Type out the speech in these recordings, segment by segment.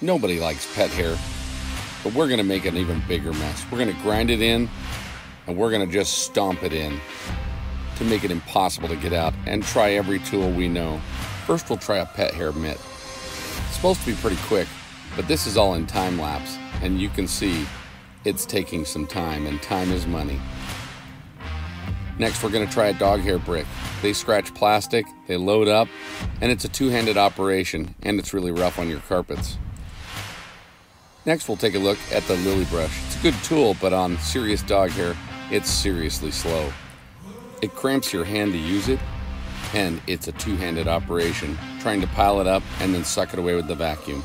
Nobody likes pet hair, but we're going to make an even bigger mess. We're going to grind it in, and we're going to just stomp it in to make it impossible to get out, and try every tool we know. First, we'll try a pet hair mitt. It's supposed to be pretty quick, but this is all in time lapse, and you can see it's taking some time, and time is money. Next, we're going to try a dog hair brick. They scratch plastic, they load up, and it's a two-handed operation, and it's really rough on your carpets. Next, we'll take a look at the lily brush. It's a good tool, but on serious dog hair, it's seriously slow. It cramps your hand to use it, and it's a two-handed operation, trying to pile it up and then suck it away with the vacuum.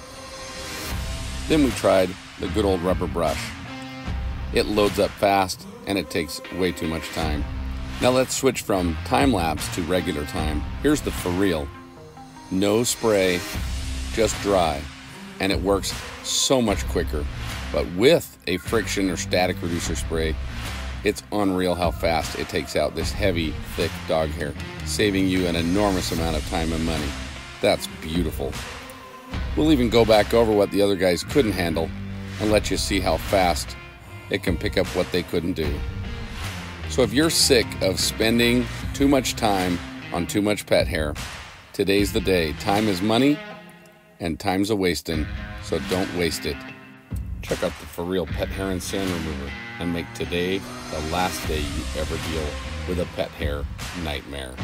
Then we tried the good old rubber brush. It loads up fast, and it takes way too much time. Now let's switch from time-lapse to regular time. Here's the FurEel. No spray, just dry, and it works so much quicker. But with a friction or static reducer spray, it's unreal how fast it takes out this heavy, thick dog hair, saving you an enormous amount of time and money. That's beautiful. We'll even go back over what the other guys couldn't handle and let you see how fast it can pick up what they couldn't do. So if you're sick of spending too much time on too much pet hair, today's the day. Time is money, and time's a wasting, so don't waste it. Check out the FurEel Pet Hair and Sand Remover and make today the last day you ever deal with a pet hair nightmare.